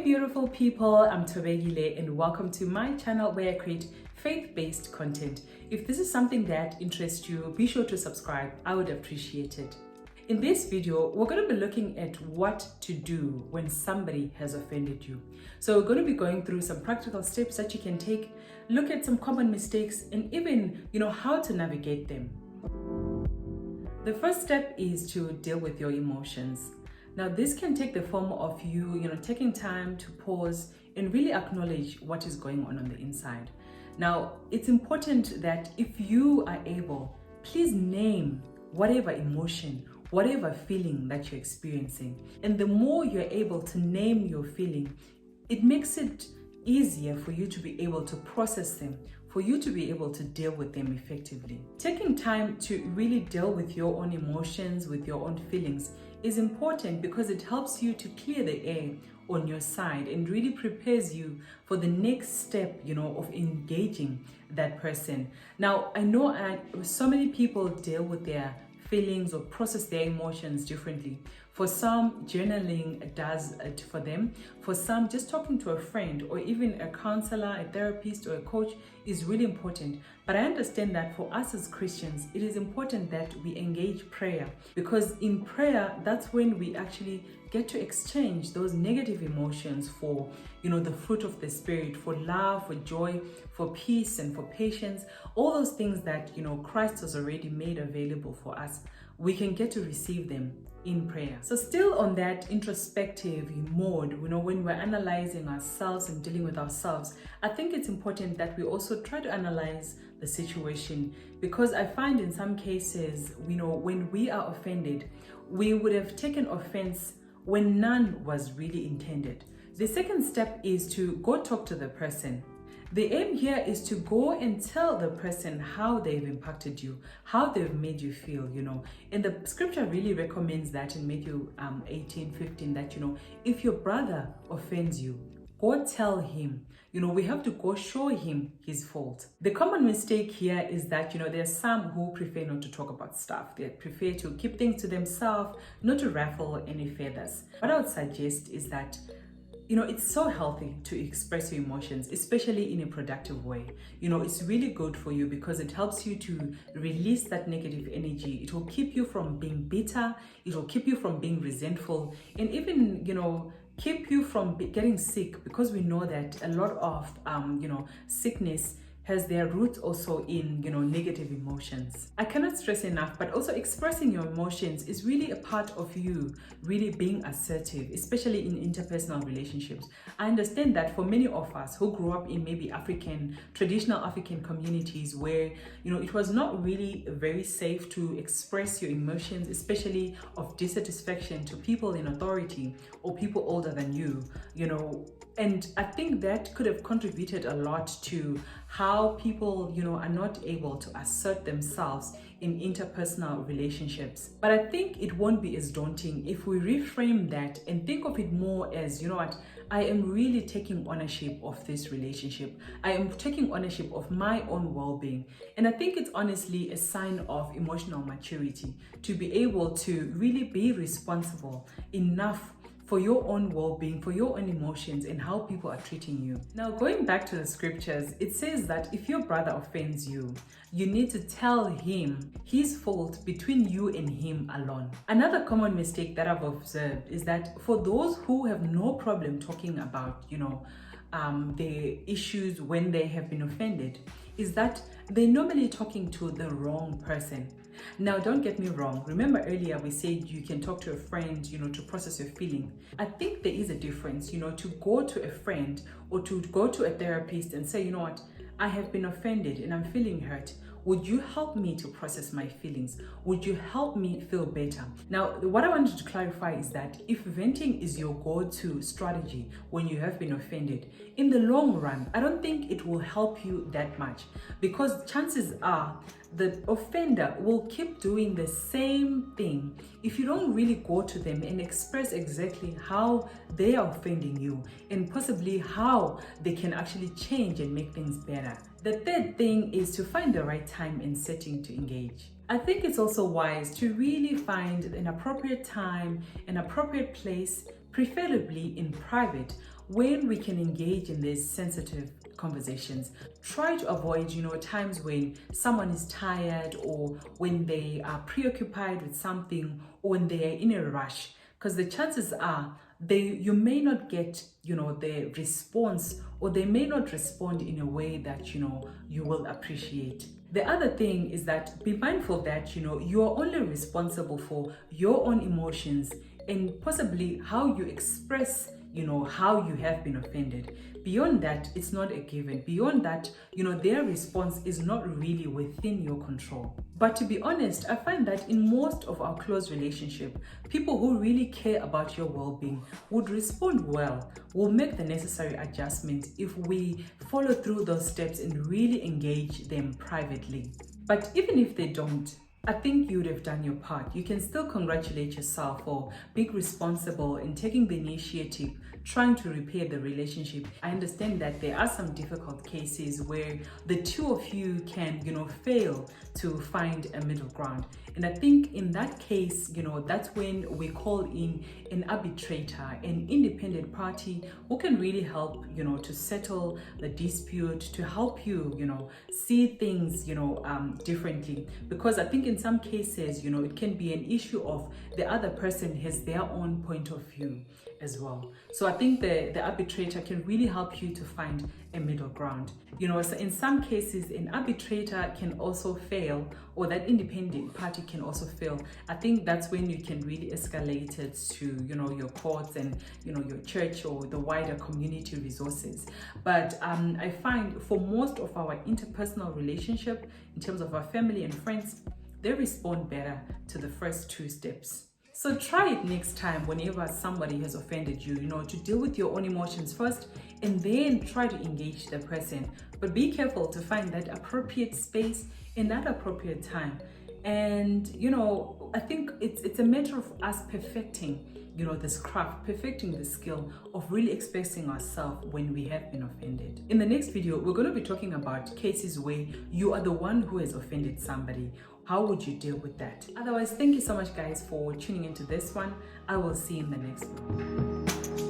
beautiful people, I'm Thobekile and welcome to my channel where I create faith-based content. If this is something that interests you, be sure to subscribe. I would appreciate it. In this video, we're going to be looking at what to do when somebody has offended you. So we're going to be going through some practical steps that you can take, look at some common mistakes, and even, how to navigate them. The first step is to deal with your emotions. Now, this can take the form of you, taking time to pause and really acknowledge what is going on the inside. Now, it's important that if you are able, please name whatever emotion, whatever feeling that you're experiencing. And the more you're able to name your feeling, it makes it easier for you to be able to process them, for you to be able to deal with them effectively. Taking time to really deal with your own emotions, with your own feelings, is important because it helps you to clear the air on your side and really prepares you for the next step, of engaging that person. Now, I know so many people deal with their feelings or process their emotions differently. For some, journaling does it for them. For some, just talking to a friend or even a counselor, a therapist, or a coach is really important. But I understand that for us as Christians, it is important that we engage prayer, because in prayer, that's when we actually get to exchange those negative emotions for, the fruit of the Spirit, for love, for joy, for peace, and for patience. All those things that, Christ has already made available for us. We can get to receive them in prayer. So still on that introspective mode, when we're analyzing ourselves and dealing with ourselves, I think it's important that we also try to analyze the situation, because I find in some cases, when we are offended, we would have taken offense when none was really intended. The second step is to go talk to the person. The aim here is to go and tell the person how they've impacted you, how they've made you feel, And the scripture really recommends that in Mathew 18:15, that, if your brother offends you, go tell him. We have to go show him his fault. The common mistake here is that, there's some who prefer not to talk about stuff. They prefer to keep things to themselves, not to ruffle any feathers. What I would suggest is that it's so healthy to express your emotions, especially in a productive way. It's really good for you because it helps you to release that negative energy. It will keep you from being bitter. It will keep you from being resentful, and even, keep you from getting sick, because we know that a lot of, sickness has their roots also in, negative emotions. I cannot stress enough, but also expressing your emotions is really a part of you really being assertive, especially in interpersonal relationships. I understand that for many of us who grew up in maybe traditional African communities where, it was not really very safe to express your emotions, especially of dissatisfaction, to people in authority or people older than you, and I think that could have contributed a lot to how people, are not able to assert themselves in interpersonal relationships. But I think it won't be as daunting if we reframe that and think of it more as, I am really taking ownership of this relationship. I am taking ownership of my own well-being. And I think it's honestly a sign of emotional maturity to be able to really be responsible enough for your own well-being, for your own emotions, and how people are treating you. Now, going back to the scriptures, it says that if your brother offends you, you need to tell him his fault between you and him alone. Another common mistake that I've observed is that for those who have no problem talking about, the issues when they have been offended, is that they're normally talking to the wrong person. Now, don't get me wrong. Remember earlier we said you can talk to a friend, to process your feeling. I think there is a difference, to go to a friend or to go to a therapist and say, I have been offended and I'm feeling hurt. Would you help me to process my feelings? Would you help me feel better? Now, what I wanted to clarify is that if venting is your go-to strategy when you have been offended, in the long run, I don't think it will help you that much, because chances are the offender will keep doing the same thing if you don't really go to them and express exactly how they are offending you and possibly how they can actually change and make things better. The third thing is to find the right time and setting to engage. I think it's also wise to really find an appropriate time, an appropriate place, preferably in private, when we can engage in these sensitive conversations, try to avoid, times when someone is tired or when they are preoccupied with something or when they are in a rush, because the chances are you may not get, the response, or they may not respond in a way that, you will appreciate. The other thing is that be mindful that, you are only responsible for your own emotions and possibly how you express, how you have been offended. Beyond that, it's not a given. Beyond that, their response is not really within your control. But to be honest, I find that in most of our close relationship, people who really care about your well-being would respond well, will make the necessary adjustments if we follow through those steps and really engage them privately. But even if they don't, I think you would have done your part. You can still congratulate yourself for being responsible and taking the initiative, trying to repair the relationship. I understand that there are some difficult cases where the two of you can, fail to find a middle ground. And I think in that case, that's when we call in an arbitrator, an independent party who can really help, to settle the dispute, to help you, see things, differently. Because I think in some cases, it can be an issue of the other person has their own point of view as well. So I think the arbitrator can really help you to find a middle ground. So in some cases, an arbitrator can also fail, or that independent party can also fail. I think that's when you can really escalate it to, your courts and, your church or the wider community resources. But I find for most of our interpersonal relationship, in terms of our family and friends, they respond better to the first two steps. So try it next time whenever somebody has offended you, to deal with your own emotions first and then try to engage the person. But be careful to find that appropriate space in that appropriate time. And, I think it's a matter of us perfecting, this craft, perfecting the skill of really expressing ourselves when we have been offended. In the next video, we're going to be talking about cases where you are the one who has offended somebody. How would you deal with that? Otherwise, thank you so much, guys, for tuning into this one. I will see you in the next one.